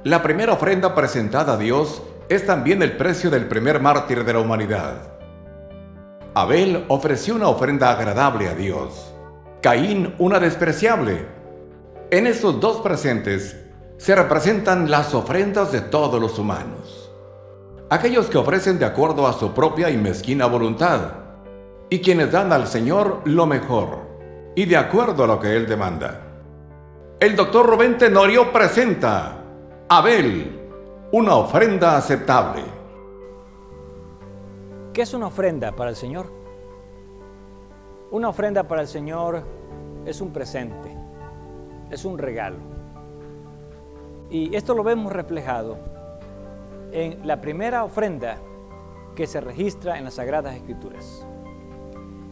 La primera ofrenda presentada a Dios es también el precio del primer mártir de la humanidad. Abel ofreció una ofrenda agradable a Dios, Caín una despreciable. En estos dos presentes se representan las ofrendas de todos los humanos, aquellos que ofrecen de acuerdo a su propia y mezquina voluntad, y quienes dan al Señor lo mejor, y de acuerdo a lo que Él demanda. El doctor Rubén Tenorio presenta Abel, una ofrenda aceptable. ¿Qué es una ofrenda para el Señor? Una ofrenda para el Señor es un presente, es un regalo. Y esto lo vemos reflejado en la primera ofrenda que se registra en las Sagradas Escrituras.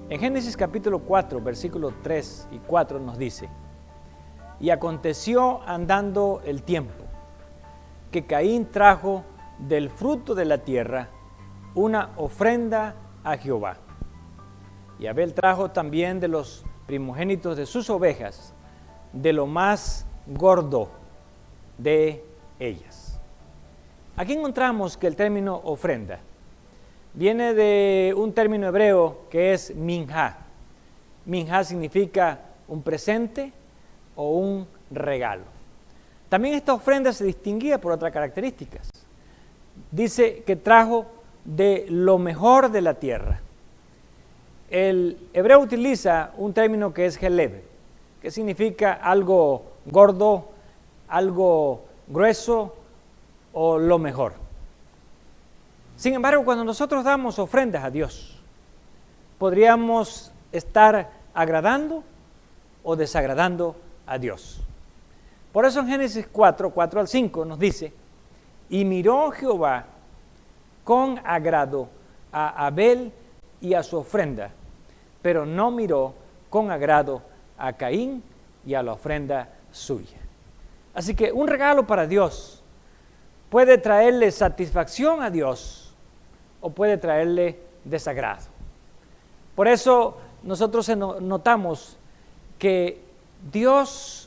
En Génesis capítulo 4, versículos 3 y 4 nos dice: y aconteció andando el tiempo, que Caín trajo del fruto de la tierra una ofrenda a Jehová. Y Abel trajo también de los primogénitos de sus ovejas, de lo más gordo de ellas. Aquí encontramos que el término ofrenda viene de un término hebreo que es minjá. Minjá significa un presente o un regalo. También esta ofrenda se distinguía por otras características. Dice que trajo de lo mejor de la tierra. El hebreo utiliza un término que es heleb, que significa algo gordo, algo grueso o lo mejor. Sin embargo, cuando nosotros damos ofrendas a Dios, podríamos estar agradando o desagradando a Dios. Por eso en Génesis 4, 4 al 5 nos dice: y miró Jehová con agrado a Abel y a su ofrenda, pero no miró con agrado a Caín y a la ofrenda suya. Así que un regalo para Dios puede traerle satisfacción a Dios o puede traerle desagrado. Por eso nosotros notamos que Dios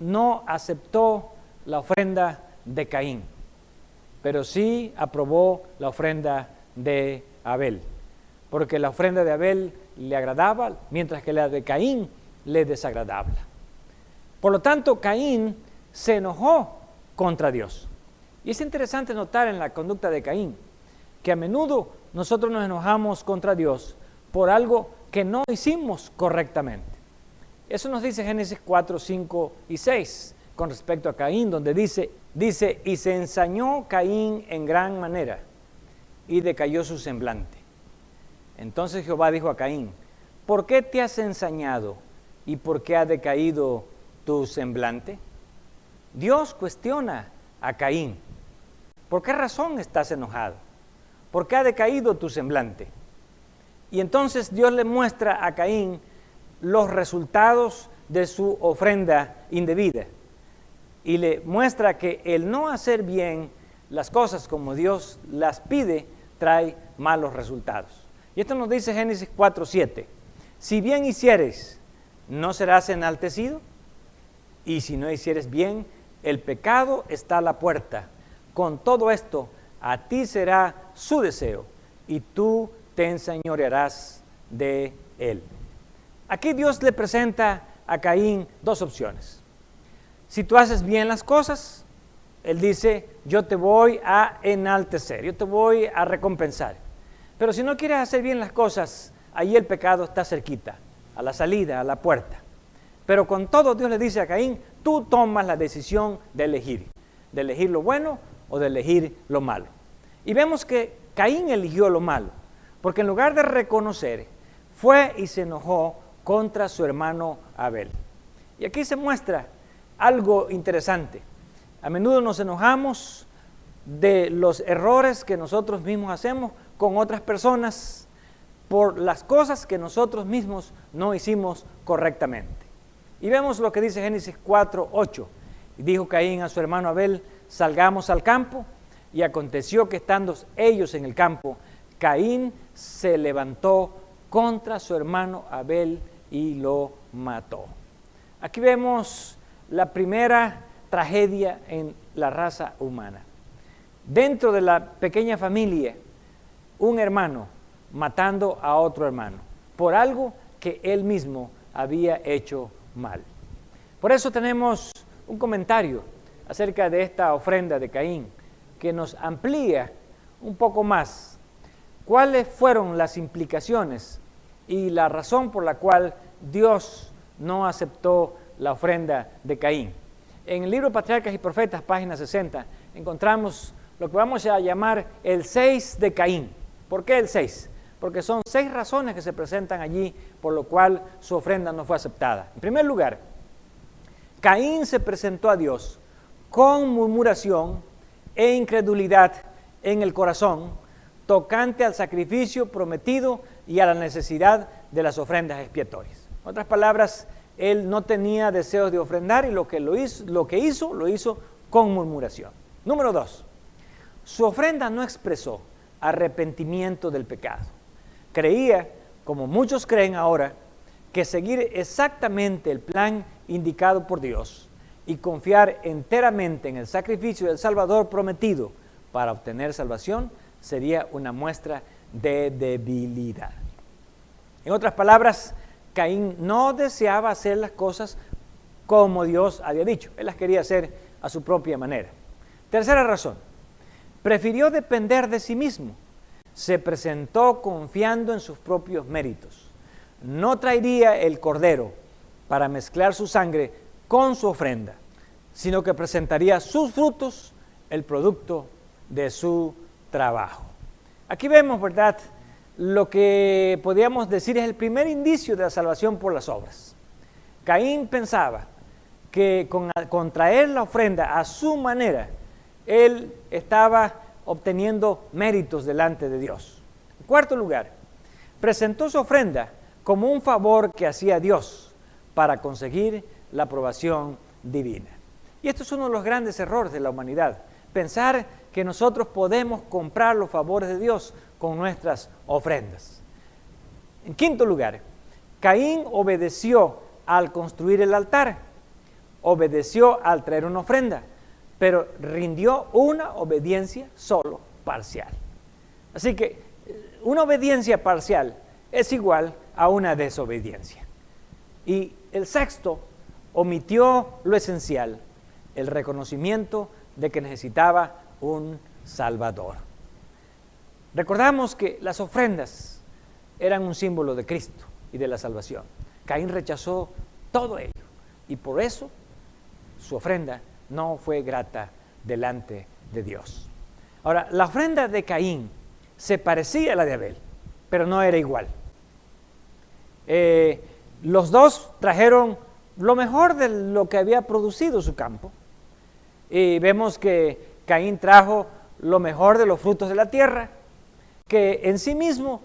no aceptó la ofrenda de Caín, pero sí aprobó la ofrenda de Abel, porque la ofrenda de Abel le agradaba, mientras que la de Caín le desagradaba. Por lo tanto, Caín se enojó contra Dios. Y es interesante notar en la conducta de Caín que a menudo nosotros nos enojamos contra Dios por algo que no hicimos correctamente. Eso nos dice Génesis 4, 5 y 6 con respecto a Caín, donde dice, y se ensañó Caín en gran manera y decayó su semblante. Entonces Jehová dijo a Caín: ¿por qué te has ensañado y por qué ha decaído tu semblante? Dios cuestiona a Caín: ¿por qué razón estás enojado? ¿Por qué ha decaído tu semblante? Y entonces Dios le muestra a Caín los resultados de su ofrenda indebida y le muestra que el no hacer bien las cosas como Dios las pide trae malos resultados. Y esto nos dice Génesis 4:7: si bien hicieres, ¿no serás enaltecido? Y si no hicieres bien, el pecado está a la puerta. Con todo esto, a ti será su deseo, y tú te enseñorearás de él. Aquí Dios le presenta a Caín dos opciones. Si tú haces bien las cosas, Él dice: yo te voy a enaltecer, yo te voy a recompensar. Pero si no quieres hacer bien las cosas, ahí el pecado está cerquita, a la salida, a la puerta. Pero con todo, Dios le dice a Caín: tú tomas la decisión de elegir lo bueno o de elegir lo malo. Y vemos que Caín eligió lo malo, porque en lugar de reconocer, fue y se enojó contra su hermano Abel. Y aquí se muestra algo interesante. A menudo nos enojamos de los errores que nosotros mismos hacemos con otras personas por las cosas que nosotros mismos no hicimos correctamente. Y vemos lo que dice Génesis 4:8. Y dijo Caín a su hermano Abel: salgamos al campo. Y aconteció que estando ellos en el campo, Caín se levantó contra su hermano Abel y lo mató. Aquí vemos la primera tragedia en la raza humana. Dentro de la pequeña familia, un hermano matando a otro hermano por algo que él mismo había hecho mal. Por eso tenemos un comentario acerca de esta ofrenda de Caín que nos amplía un poco más cuáles fueron las implicaciones y la razón por la cual Dios no aceptó la ofrenda de Caín. En el libro Patriarcas y Profetas, página 60, encontramos lo que vamos a llamar el 6 de Caín. ¿Por qué el 6? Porque son 6 razones que se presentan allí por lo cual su ofrenda no fue aceptada. En primer lugar, Caín se presentó a Dios con murmuración e incredulidad en el corazón tocante al sacrificio prometido y a la necesidad de las ofrendas expiatorias. En otras palabras, él no tenía deseos de ofrendar y lo que hizo con murmuración. Número 2, su ofrenda no expresó arrepentimiento del pecado. Creía, como muchos creen ahora, que seguir exactamente el plan indicado por Dios y confiar enteramente en el sacrificio del Salvador prometido para obtener salvación sería una muestra de debilidad. En otras palabras, Caín no deseaba hacer las cosas como Dios había dicho. Él las quería hacer a su propia manera. Tercera razón, prefirió depender de sí mismo. Se presentó confiando en sus propios méritos. No traería el cordero para mezclar su sangre con su ofrenda, sino que presentaría sus frutos, el producto de su trabajo. Aquí vemos, ¿verdad?, lo que podríamos decir es el primer indicio de la salvación por las obras. Caín pensaba que con traer la ofrenda a su manera, él estaba obteniendo méritos delante de Dios. En cuarto lugar, presentó su ofrenda como un favor que hacía Dios para conseguir la aprobación divina. Y esto es uno de los grandes errores de la humanidad, pensar que nosotros podemos comprar los favores de Dios con nuestras ofrendas. En quinto lugar, Caín obedeció al construir el altar, obedeció al traer una ofrenda, pero rindió una obediencia solo parcial. Así que una obediencia parcial es igual a una desobediencia. Y el sexto omitió lo esencial, el reconocimiento de que necesitaba un Salvador. Recordamos que las ofrendas eran un símbolo de Cristo y de la salvación. Caín rechazó todo ello y por eso su ofrenda no fue grata delante de Dios. Ahora, la ofrenda de Caín se parecía a la de Abel, pero no era igual. Los dos trajeron lo mejor de lo que había producido su campo. Y vemos que Caín trajo lo mejor de los frutos de la tierra, que en sí mismo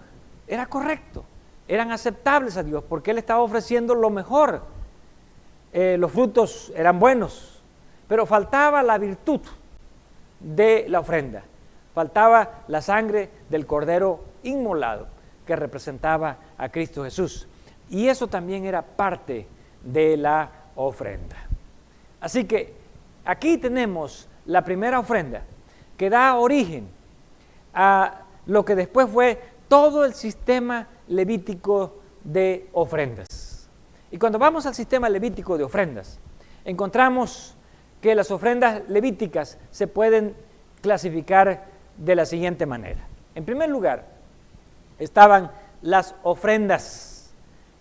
era correcto, eran aceptables a Dios, porque Él estaba ofreciendo lo mejor. Los frutos eran buenos, pero faltaba la virtud de la ofrenda, faltaba la sangre del cordero inmolado, que representaba a Cristo Jesús. Y eso también era parte de la ofrenda. Así que aquí tenemos la primera ofrenda que da origen a lo que después fue todo el sistema levítico de ofrendas. Y cuando vamos al sistema levítico de ofrendas, encontramos que las ofrendas levíticas se pueden clasificar de la siguiente manera. En primer lugar, estaban las ofrendas,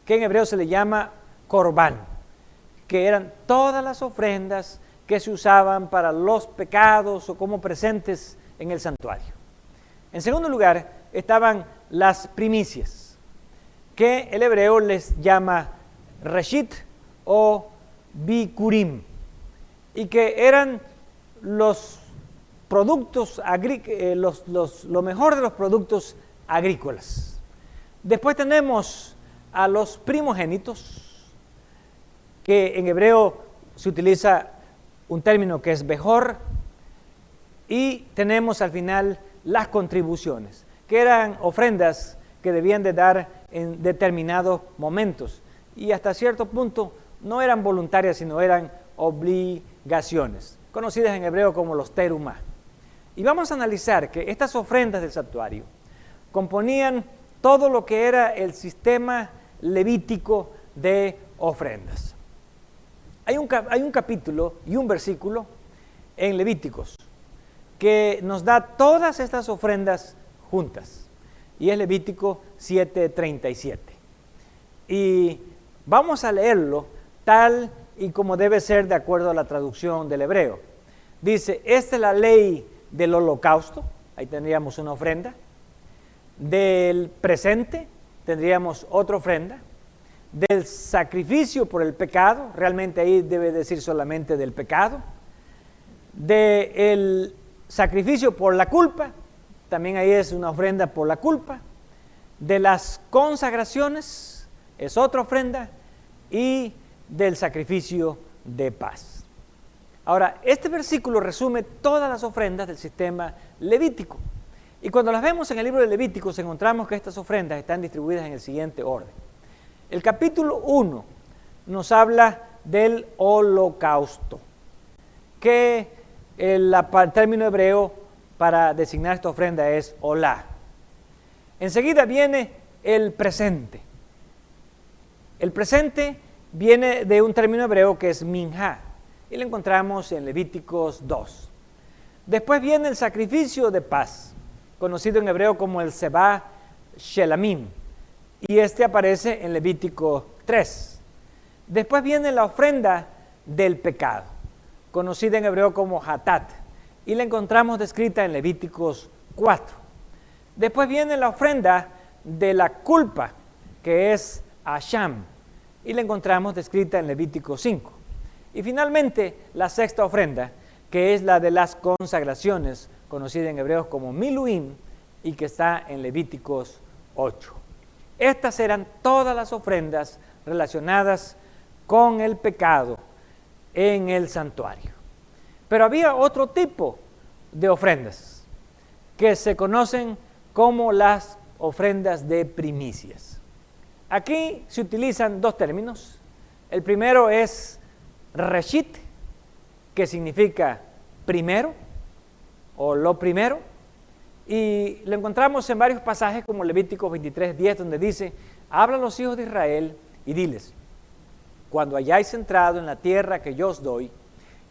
que en hebreo se le llama corbán, que eran todas las ofrendas que se usaban para los pecados o como presentes en el santuario. En segundo lugar, estaban las primicias, que el hebreo les llama reshit o bikurim, y que eran los productos lo mejor de los productos agrícolas. Después tenemos a los primogénitos, que en hebreo se utiliza un término que es bejor, y tenemos al final las contribuciones, que eran ofrendas que debían de dar en determinados momentos, y hasta cierto punto no eran voluntarias, sino eran obligaciones, conocidas en hebreo como los terumá. Y vamos a analizar que estas ofrendas del santuario componían todo lo que era el sistema levítico de ofrendas. Hay un capítulo y un versículo en Levíticos que nos da todas estas ofrendas juntas, y es Levítico 7:37. Y vamos a leerlo tal y como debe ser de acuerdo a la traducción del hebreo. Dice, esta es la ley del holocausto, ahí tendríamos una ofrenda. Del presente tendríamos otra ofrenda. Del sacrificio por el pecado, realmente ahí debe decir solamente del pecado. Del sacrificio por la culpa, también ahí es una ofrenda por la culpa. De las consagraciones es otra ofrenda, y del sacrificio de paz. Ahora, este versículo resume todas las ofrendas del sistema levítico. Y cuando las vemos en el libro de Levíticos, encontramos que estas ofrendas están distribuidas en el siguiente orden. El capítulo 1 nos habla del holocausto, que el término hebreo para designar esta ofrenda es olá. Enseguida viene el presente. El presente viene de un término hebreo que es minjá, y lo encontramos en Levíticos 2. Después viene el sacrificio de paz, conocido en hebreo como el sebá shelamim, y este aparece en Levítico 3. Después viene la ofrenda del pecado, conocida en hebreo como hatat, y la encontramos descrita en Levíticos 4. Después viene la ofrenda de la culpa, que es asham, y la encontramos descrita en Levítico 5. Y finalmente la sexta ofrenda, que es la de las consagraciones, conocida en hebreo como miluim, y que está en Levíticos 8. Estas eran todas las ofrendas relacionadas con el pecado en el santuario. Pero había otro tipo de ofrendas que se conocen como las ofrendas de primicias. Aquí se utilizan dos términos. El primero es reshit, que significa primero o lo primero, y lo encontramos en varios pasajes como Levíticos 23:10, donde dice, habla a los hijos de Israel y diles, cuando hayáis entrado en la tierra que yo os doy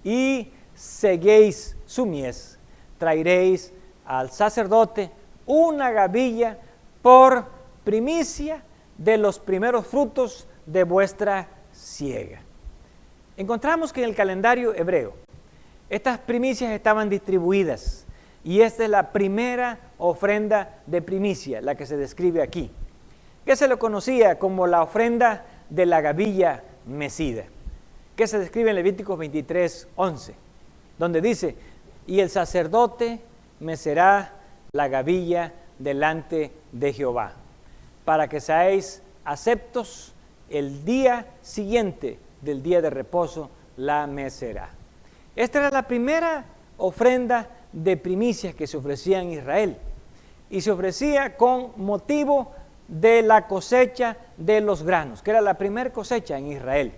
y seguéis su mies, traeréis al sacerdote una gavilla por primicia de los primeros frutos de vuestra siega. Encontramos que en el calendario hebreo estas primicias estaban distribuidas, y esta es la primera ofrenda de primicia, la que se describe aquí, que se lo conocía como la ofrenda de la gavilla mecida, que se describe en Levíticos 23:11, donde dice, y el sacerdote mecerá la gavilla delante de Jehová, para que seáis aceptos el día siguiente del día de reposo la mecerá. Esta era la primera ofrenda de primicias que se ofrecía en Israel, y se ofrecía con motivo de la cosecha de los granos, que era la primera cosecha en Israel.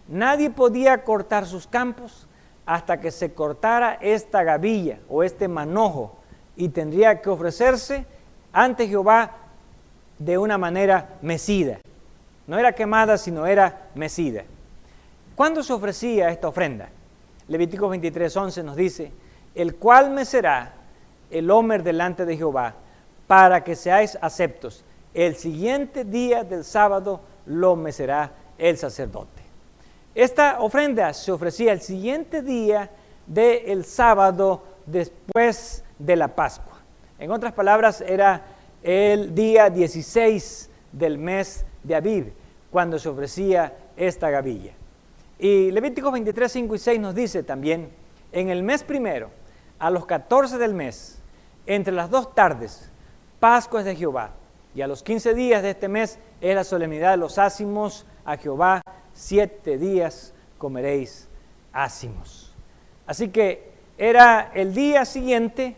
Nadie podía cortar sus campos hasta que se cortara esta gavilla o este manojo, y tendría que ofrecerse ante Jehová de una manera mecida. No era quemada, sino era mecida. ¿Cuándo se ofrecía esta ofrenda? Levíticos 23:11 nos dice, el cual mecerá el homer delante de Jehová, para que seáis aceptos. El siguiente día del sábado lo mecerá el sacerdote. Esta ofrenda se ofrecía el siguiente día del sábado después de la Pascua. En otras palabras, era el día 16 del mes de Abib, cuando se ofrecía esta gavilla. Y Levíticos 23:5 y 6 nos dice también, en el mes primero, a los 14 del mes, entre las 2 tardes, Pascua es de Jehová, y a los 15 días de este mes es la solemnidad de los ácimos a Jehová, 7 días comeréis ácimos. Así que era el día siguiente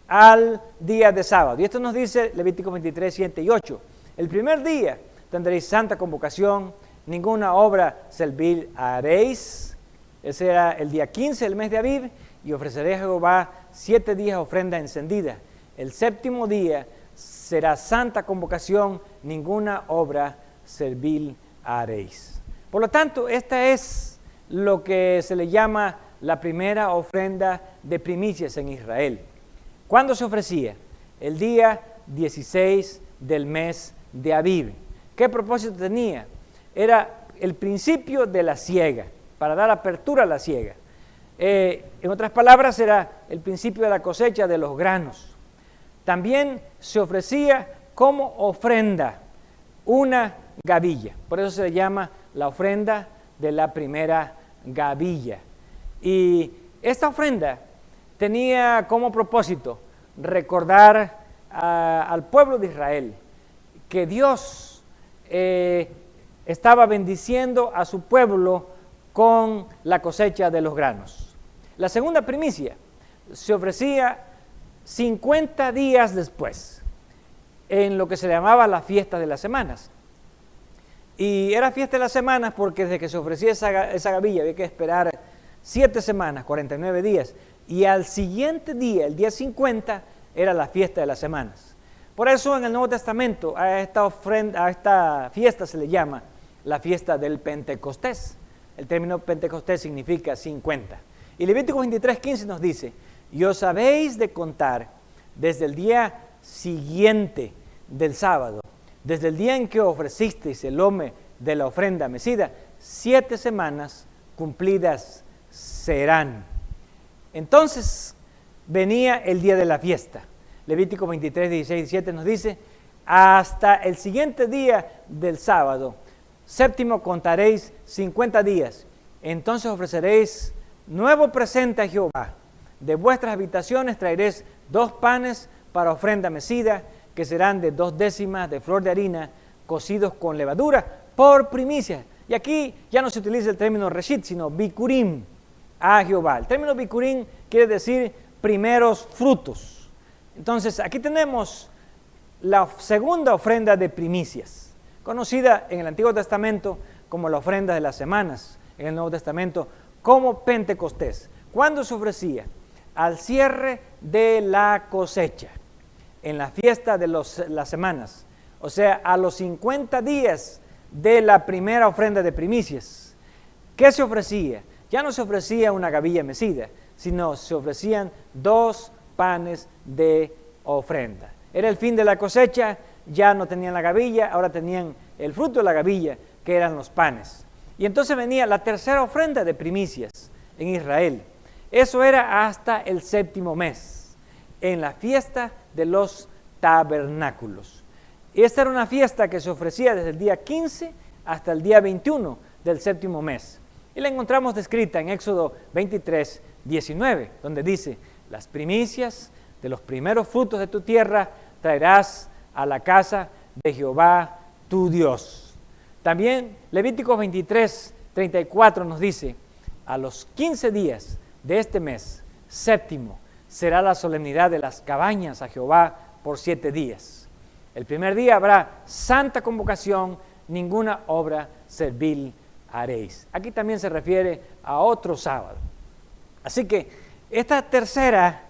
al día de sábado. Y esto nos dice Levíticos 23:7 y 8. El primer día tendréis santa convocación, ninguna obra servil haréis. Ese era el día 15 del mes de Abib, y ofreceré a Jehová 7 días ofrenda encendida. El 7º día será santa convocación, ninguna obra servil haréis. Por lo tanto, esta es lo que se le llama la primera ofrenda de primicias en Israel. ¿Cuándo se ofrecía? El día 16 del mes de Abib. ¿Qué propósito tenía? Era el principio de la siega, para dar apertura a la siega. En otras palabras, era el principio de la cosecha de los granos. También se ofrecía como ofrenda una gavilla. Por eso se le llama la ofrenda de la primera gavilla. Y esta ofrenda tenía como propósito recordar al pueblo de Israel que Dios estaba bendiciendo a su pueblo con la cosecha de los granos. La segunda primicia se ofrecía 50 días después, en lo que se llamaba la fiesta de las semanas. Y era fiesta de las semanas porque desde que se ofrecía esa gavilla había que esperar 7 semanas, 49 días, y al siguiente día, el día 50, era la fiesta de las semanas. Por eso en el Nuevo Testamento a esta fiesta se le llama la fiesta del Pentecostés. El término Pentecostés significa 50. Y Levítico 23:15 nos dice: y os habéis de contar desde el día siguiente del sábado, desde el día en que ofrecisteis el home de la ofrenda mecida, 7 semanas cumplidas serán. Entonces venía el día de la fiesta. Levítico 23, 16 y 17 nos dice: hasta el siguiente día del sábado, 7º contaréis 50 días. Entonces ofreceréis nuevo presente a Jehová. De vuestras habitaciones traeréis 2 panes para ofrenda mecida, que serán de 2 décimas de flor de harina, cocidos con levadura, por primicia. Y aquí ya no se utiliza el término reshit, sino bikurim a Jehová. El término bikurim quiere decir primeros frutos. Entonces, aquí tenemos la segunda ofrenda de primicias, conocida en el Antiguo Testamento como la ofrenda de las semanas, en el Nuevo Testamento como Pentecostés. ¿Cuándo se ofrecía? Al cierre de la cosecha, en la fiesta de las semanas, o sea, a los 50 días de la primera ofrenda de primicias. ¿Qué se ofrecía? Ya no se ofrecía una gavilla mecida, sino se ofrecían 2 panes de ofrenda. Era el fin de la cosecha, ya no tenían la gavilla, ahora tenían el fruto de la gavilla, que eran los panes. Y entonces venía la tercera ofrenda de primicias en Israel. Eso era hasta el 7º mes, en la fiesta de los tabernáculos. Y esta era una fiesta que se ofrecía desde el día 15 hasta el día 21 del 7º mes. Y la encontramos descrita en Éxodo 23, 19, donde dice: las primicias de los primeros frutos de tu tierra traerás a la casa de Jehová tu Dios. También Levíticos 23, 34 nos dice: a los 15 días de este mes, 7º, será la solemnidad de las cabañas a Jehová por 7 días. El primer día habrá santa convocación, ninguna obra servil haréis. Aquí también se refiere a otro sábado. Así que esta tercera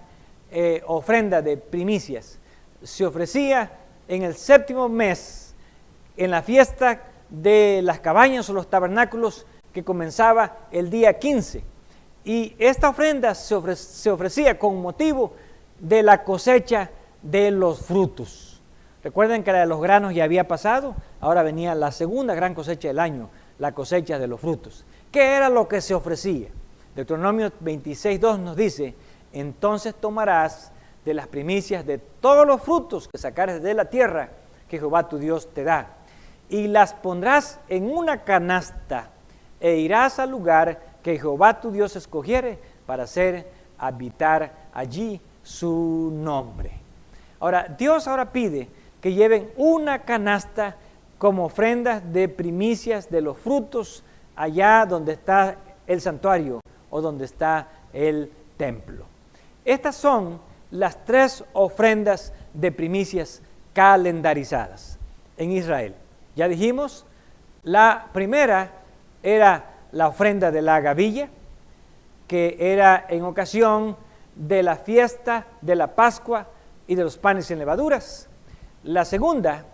ofrenda de primicias se ofrecía en el 7º mes, en la fiesta de las cabañas o los tabernáculos, que comenzaba el día 15. Y esta ofrenda se ofrecía con motivo de la cosecha de los frutos. Recuerden que la de los granos ya había pasado, ahora venía la segunda gran cosecha del año, la cosecha de los frutos. ¿Qué era lo que se ofrecía? Deuteronomio 26:2 nos dice: entonces tomarás de las primicias de todos los frutos que sacares de la tierra que Jehová tu Dios te da, y las pondrás en una canasta, e irás al lugar que Jehová tu Dios escogiere para hacer habitar allí su nombre. Ahora, Dios ahora pide que lleven una canasta como ofrendas de primicias de los frutos allá donde está el santuario o donde está el templo. Estas son las 3 ofrendas de primicias calendarizadas en Israel. Ya dijimos, la primera era la ofrenda de la gavilla, que era en ocasión de la fiesta de la Pascua y de los panes sin levaduras. La segunda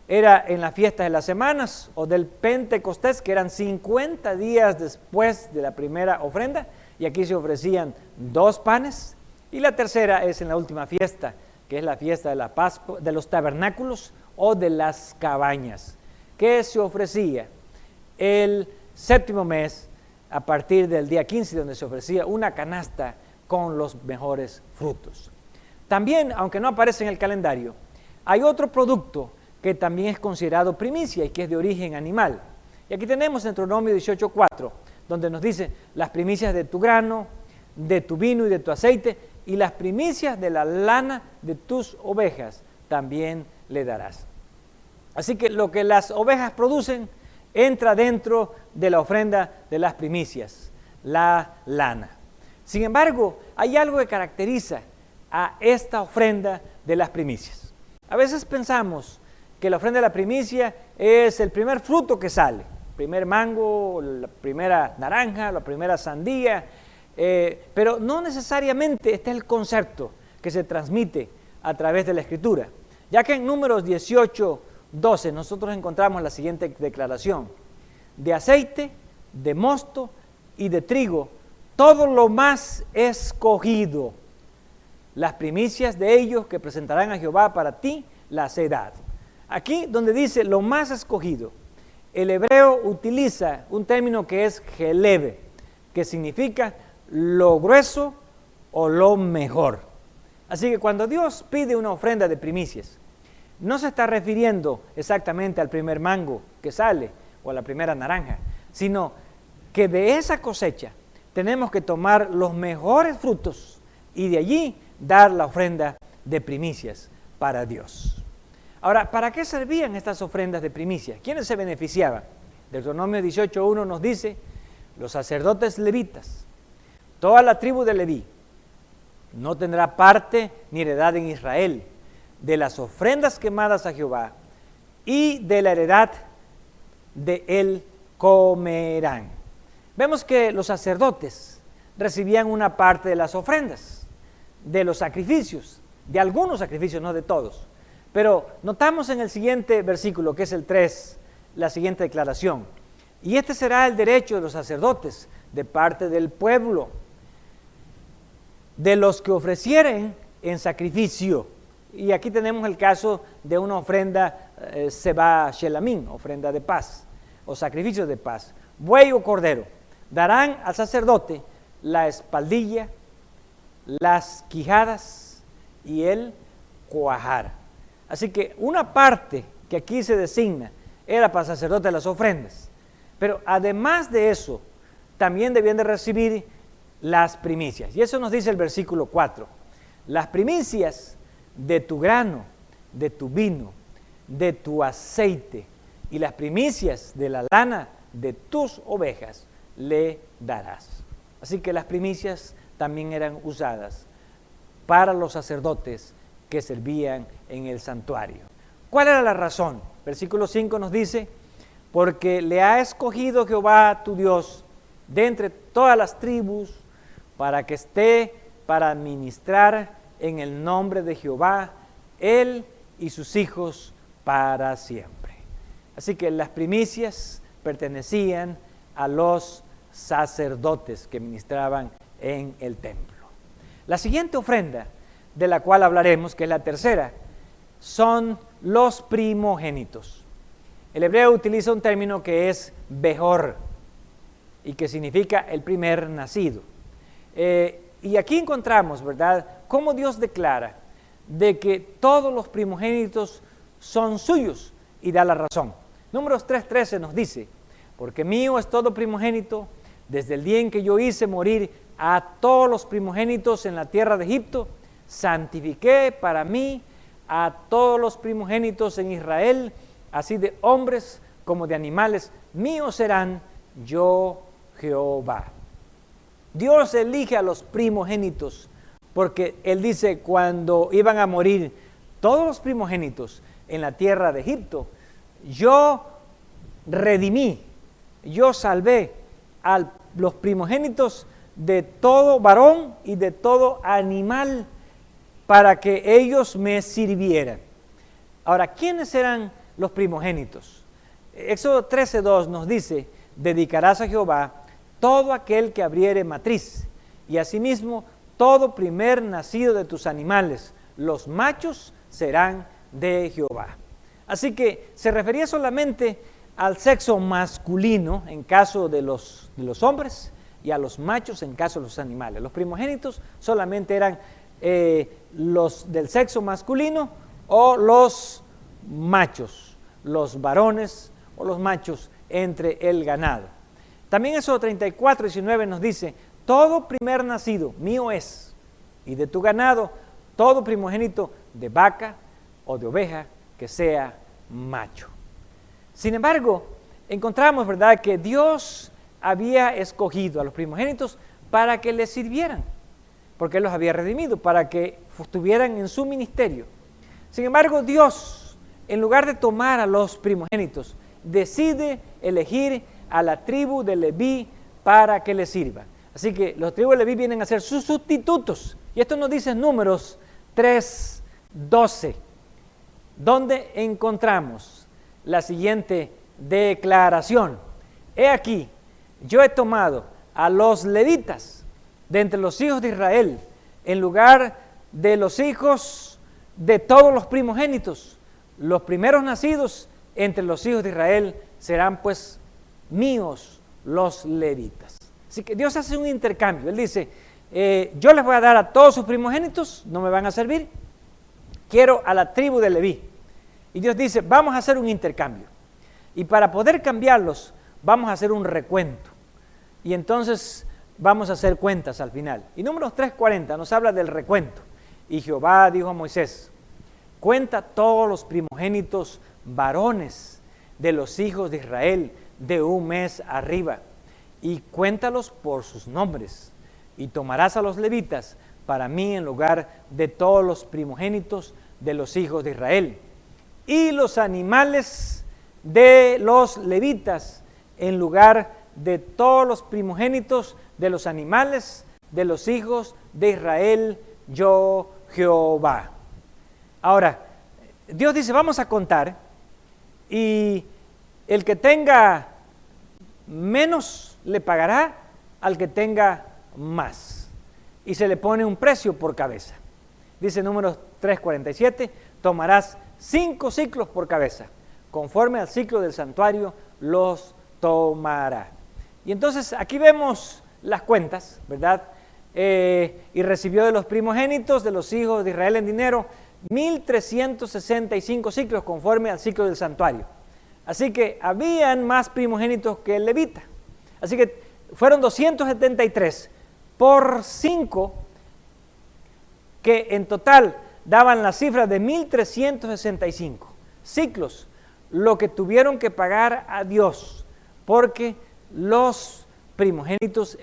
era en la fiesta de las semanas o del Pentecostés, que eran 50 días después de la primera ofrenda, y aquí se ofrecían 2 panes. Y la tercera es en la última fiesta, que es la fiesta de la Pascua, de los tabernáculos o de las cabañas, que se ofrecía el 7º mes a partir del día 15, donde se ofrecía una canasta con los mejores frutos. También, aunque no aparece en el calendario, hay otro producto que también es considerado primicia y que es de origen animal. Y aquí tenemos Deuteronomio 18:4, donde nos dice las primicias de tu grano, de tu vino y de tu aceite, y las primicias de la lana de tus ovejas también le darás. Así que lo que las ovejas producen entra dentro de la ofrenda de las primicias, la lana. Sin embargo, hay algo que caracteriza a esta ofrenda de las primicias. A veces pensamos que la ofrenda de la primicia es el primer fruto que sale, el primer mango, la primera naranja, la primera sandía, pero no necesariamente este es el concepto que se transmite a través de la Escritura, ya que en Números 18:12 nosotros encontramos la siguiente declaración: de aceite, de mosto y de trigo, todo lo más escogido, las primicias de ellos que presentarán a Jehová para ti, las he dado. Aquí donde dice lo más escogido, el hebreo utiliza un término que es gelebe, que significa lo grueso o lo mejor. Así que cuando Dios pide una ofrenda de primicias, no se está refiriendo exactamente al primer mango que sale o a la primera naranja, sino que de esa cosecha tenemos que tomar los mejores frutos y de allí dar la ofrenda de primicias para Dios. Ahora, ¿para qué servían estas ofrendas de primicias? ¿Quiénes se beneficiaban? Deuteronomio 18:1 nos dice: los sacerdotes levitas, toda la tribu de Leví, no tendrá parte ni heredad en Israel de las ofrendas quemadas a Jehová, y de la heredad de él comerán. Vemos que los sacerdotes recibían una parte de las ofrendas, de los sacrificios, de algunos sacrificios, no de todos. Pero notamos en el siguiente versículo, que es el 3, la siguiente declaración: y este será el derecho de los sacerdotes de parte del pueblo, de los que ofrecieren en sacrificio. Y aquí tenemos el caso de una ofrenda Seba Shelamim, ofrenda de paz, o sacrificio de paz, buey o cordero. Darán al sacerdote la espaldilla, las quijadas y el cuajar. Así que una parte que aquí se designa era para el sacerdote de las ofrendas. Pero además de eso, también debían de recibir las primicias. Y eso nos dice el versículo 4. Las primicias de tu grano, de tu vino, de tu aceite y las primicias de la lana de tus ovejas le darás. Así que las primicias también eran usadas para los sacerdotes que servían en el santuario. ¿Cuál era la razón? Versículo 5 nos dice: porque le ha escogido Jehová tu Dios de entre todas las tribus para que esté para administrar en el nombre de Jehová, él y sus hijos para siempre. Así que las primicias pertenecían a los sacerdotes que ministraban en el templo. La siguiente ofrenda de la cual hablaremos, que es la tercera, son los primogénitos. El hebreo utiliza un término que es Behor y que significa el primer nacido. Y aquí encontramos, ¿verdad?, cómo Dios declara de que todos los primogénitos son suyos y da la razón. Números 3:13 nos dice: porque mío es todo primogénito, desde el día en que yo hice morir a todos los primogénitos en la tierra de Egipto, santifiqué para mí a todos los primogénitos en Israel, así de hombres como de animales, míos serán, yo Jehová. Dios elige a los primogénitos porque Él dice: cuando iban a morir todos los primogénitos en la tierra de Egipto, yo redimí, yo salvé a los primogénitos de todo varón y de todo animal para que ellos me sirvieran. Ahora, ¿quiénes eran los primogénitos? Éxodo 13:2 nos dice: dedicarás a Jehová todo aquel que abriere matriz, y asimismo todo primer nacido de tus animales, los machos serán de Jehová. Así que se refería solamente al sexo masculino en caso de los hombres y a los machos en caso de los animales. Los primogénitos solamente eran los del sexo masculino o los machos, los varones o los machos entre el ganado. También Éxodo 34:19 nos dice: todo primer nacido mío es, y de tu ganado todo primogénito de vaca o de oveja que sea macho. Sin embargo, encontramos, ¿verdad?, que Dios había escogido a los primogénitos para que les sirvieran, porque Él los había redimido, para que estuvieran en su ministerio. Sin embargo, Dios, en lugar de tomar a los primogénitos, decide elegir a la tribu de Leví para que les sirva. Así que los tribus de Leví vienen a ser sus sustitutos. Y esto nos dice Números 3:12, donde encontramos la siguiente declaración: he aquí, yo he tomado a los levitas de entre los hijos de Israel en lugar de los hijos de todos los primogénitos. Los primeros nacidos entre los hijos de Israel serán pues míos, los levitas. Así que Dios hace un intercambio. Él dice: yo les voy a dar a todos sus primogénitos, no me van a servir, quiero a la tribu de Leví. Y Dios dice: vamos a hacer un intercambio, y para poder cambiarlos vamos a hacer un recuento, y entonces vamos a hacer cuentas al final. Y Números 3:40 nos habla del recuento. Y Jehová dijo a Moisés: cuenta todos los primogénitos varones de los hijos de Israel de un mes arriba, y cuéntalos por sus nombres, y tomarás a los levitas para mí en lugar de todos los primogénitos de los hijos de Israel, y los animales de los levitas en lugar de todos los primogénitos de los animales de los hijos de Israel, yo Jehová. Ahora, Dios dice: vamos a contar, y el que tenga menos le pagará al que tenga más, y se le pone un precio por cabeza. Dice Números 3:47: tomarás 5 ciclos por cabeza, conforme al ciclo del santuario los tomará. Y entonces aquí vemos las cuentas, ¿verdad? Y recibió de los primogénitos de los hijos de Israel en dinero 1,365 ciclos, conforme al ciclo del santuario. Así que habían más primogénitos que el levita. Así que fueron 273 por 5, que en total daban la cifra de 1,365 ciclos, lo que tuvieron que pagar a Dios, porque los primogénitos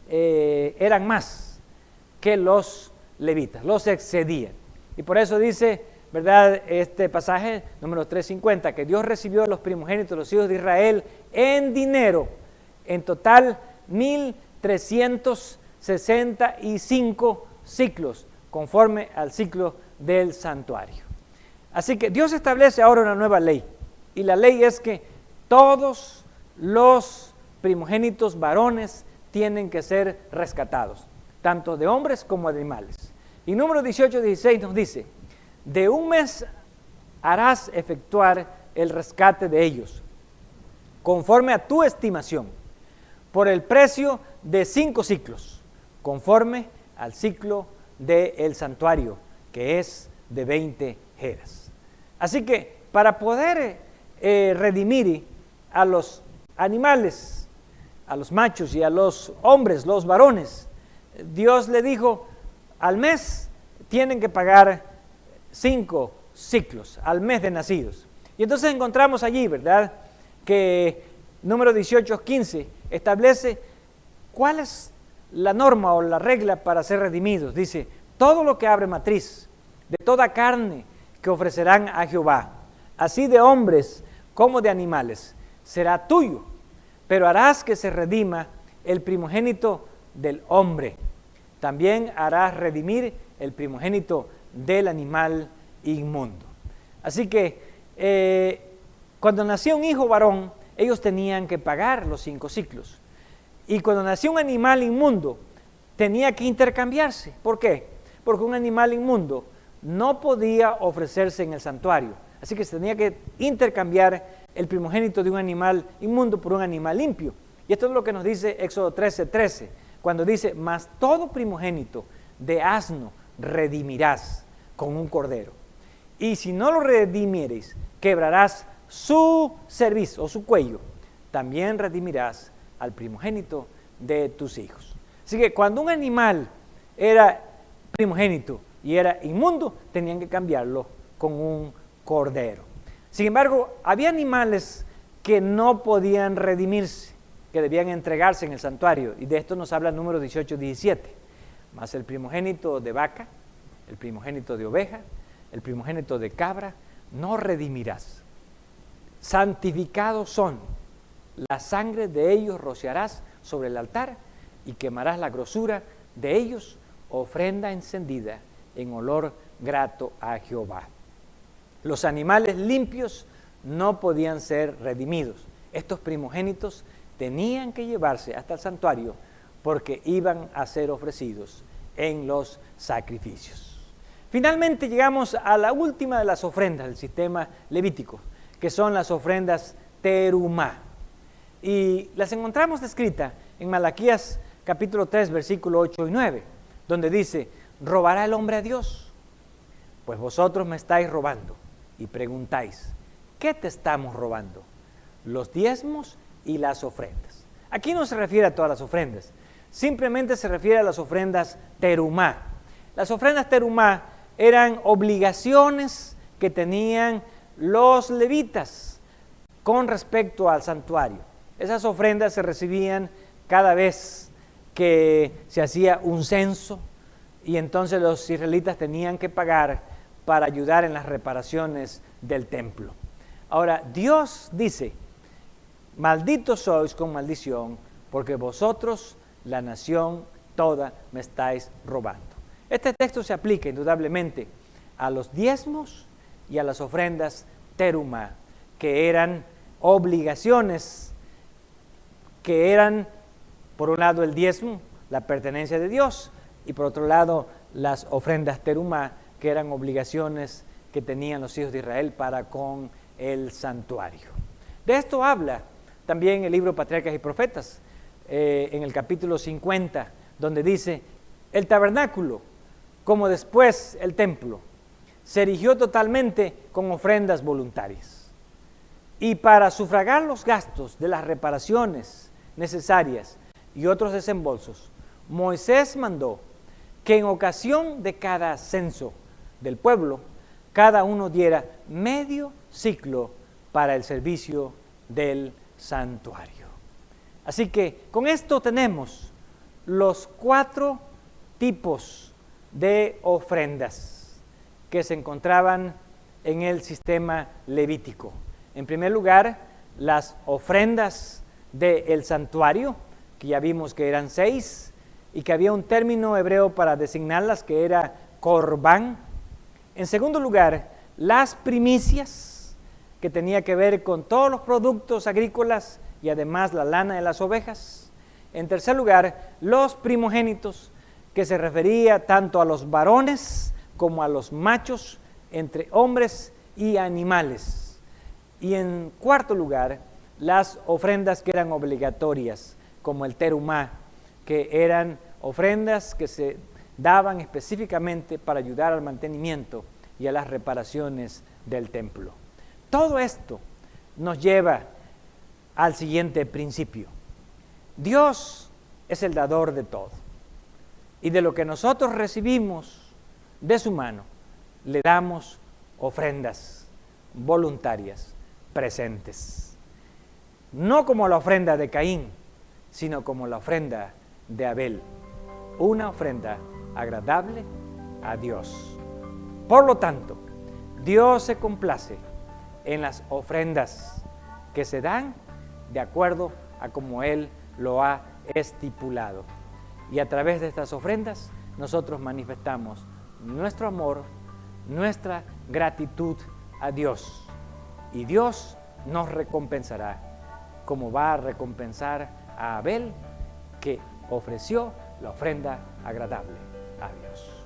eran más que los levitas, los excedían. Y por eso dice, ¿verdad?, este pasaje, número 3:50, que Dios recibió a los primogénitos de los hijos de Israel en dinero, en total 1,365 ciclos, conforme al ciclo del santuario. Así que Dios establece ahora una nueva ley, y la ley es que todos los primogénitos varones tienen que ser rescatados, tanto de hombres como de animales. Y Números 18:16 nos dice: de un mes harás efectuar el rescate de ellos, conforme a tu estimación, por el precio de 5 ciclos, conforme al ciclo del santuario, que es de 20 jeras. Así que para poder redimir a los animales, a los machos y a los hombres, los varones, Dios le dijo: al mes tienen que pagar 5 ciclos, al mes de nacidos. Y entonces encontramos allí, ¿verdad?, que Número 18:15 establece cuál es la norma o la regla para ser redimidos. Dice: todo lo que abre matriz, de toda carne que ofrecerán a Jehová, así de hombres como de animales, será tuyo, pero harás que se redima el primogénito del hombre. También harás redimir el primogénito del animal inmundo. Así que cuando nacía un hijo varón, ellos tenían que pagar los 5 ciclos. Y cuando nacía un animal inmundo, tenía que intercambiarse. ¿Por qué? Porque un animal inmundo no podía ofrecerse en el santuario. Así que se tenía que intercambiar el primogénito de un animal inmundo por un animal limpio. Y esto es lo que nos dice Éxodo 13:13, cuando dice: mas todo primogénito de asno redimirás con un cordero. Y si no lo redimieres, quebrarás su cerviz o su cuello. También redimirás al primogénito de tus hijos. Así que cuando un animal era primogénito y era inmundo, tenían que cambiarlo con un cordero. Sin embargo, había animales que no podían redimirse, que debían entregarse en el santuario, y de esto nos habla Números 18:17. Mas el primogénito de vaca, el primogénito de oveja, el primogénito de cabra, no redimirás. Santificados son, la sangre de ellos rociarás sobre el altar y quemarás la grosura de ellos, ofrenda encendida en olor grato a Jehová. Los animales limpios no podían ser redimidos. Estos primogénitos tenían que llevarse hasta el santuario porque iban a ser ofrecidos en los sacrificios. Finalmente llegamos a la última de las ofrendas del sistema levítico, que son las ofrendas terumá. Y las encontramos descritas en Malaquías capítulo 3, versículo 8 y 9, donde dice: ¿robará el hombre a Dios? Pues vosotros me estáis robando y preguntáis: ¿qué te estamos robando? Los diezmos y las ofrendas. Aquí no se refiere a todas las ofrendas, simplemente se refiere a las ofrendas terumá. Las ofrendas terumá eran obligaciones que tenían los levitas con respecto al santuario. Esas ofrendas se recibían cada vez que se hacía un censo, y entonces los israelitas tenían que pagar para ayudar en las reparaciones del templo. Ahora, Dios dice: malditos sois con maldición, porque vosotros, la nación toda, me estáis robando. Este texto se aplica indudablemente a los diezmos y a las ofrendas terumá, que eran obligaciones, que eran, por un lado, el diezmo, la pertenencia de Dios, y por otro lado, las ofrendas terumá, que eran obligaciones que tenían los hijos de Israel para con el santuario. De esto habla también el libro Patriarcas y Profetas, en el capítulo 50, donde dice: el tabernáculo, como después el templo, se erigió totalmente con ofrendas voluntarias. Y para sufragar los gastos de las reparaciones necesarias y otros desembolsos, Moisés mandó que en ocasión de cada censo del pueblo, cada uno diera medio ciclo para el servicio del santuario. Así que con esto tenemos los 4 tipos de ofrendas que se encontraban en el sistema levítico. En primer lugar, las ofrendas del santuario, que ya vimos que eran 6, y que había un término hebreo para designarlas, que era corbán. En segundo lugar, las primicias, que tenía que ver con todos los productos agrícolas y además la lana de las ovejas. En tercer lugar, los primogénitos, que se refería tanto a los varones como a los machos, entre hombres y animales. Y en cuarto lugar, las ofrendas que eran obligatorias, como el terumá, que eran ofrendas que se daban específicamente para ayudar al mantenimiento y a las reparaciones del templo. Todo esto nos lleva al siguiente principio: Dios es el dador de todo, y de lo que nosotros recibimos de su mano, le damos ofrendas voluntarias presentes. No como la ofrenda de Caín, sino como la ofrenda de Abel, una ofrenda agradable a Dios. Por lo tanto, Dios se complace en las ofrendas que se dan de acuerdo a como Él lo ha estipulado. Y a través de estas ofrendas nosotros manifestamos nuestro amor, nuestra gratitud a Dios. Y Dios nos recompensará, como va a recompensar a Abel, que ofreció la ofrenda agradable a Dios.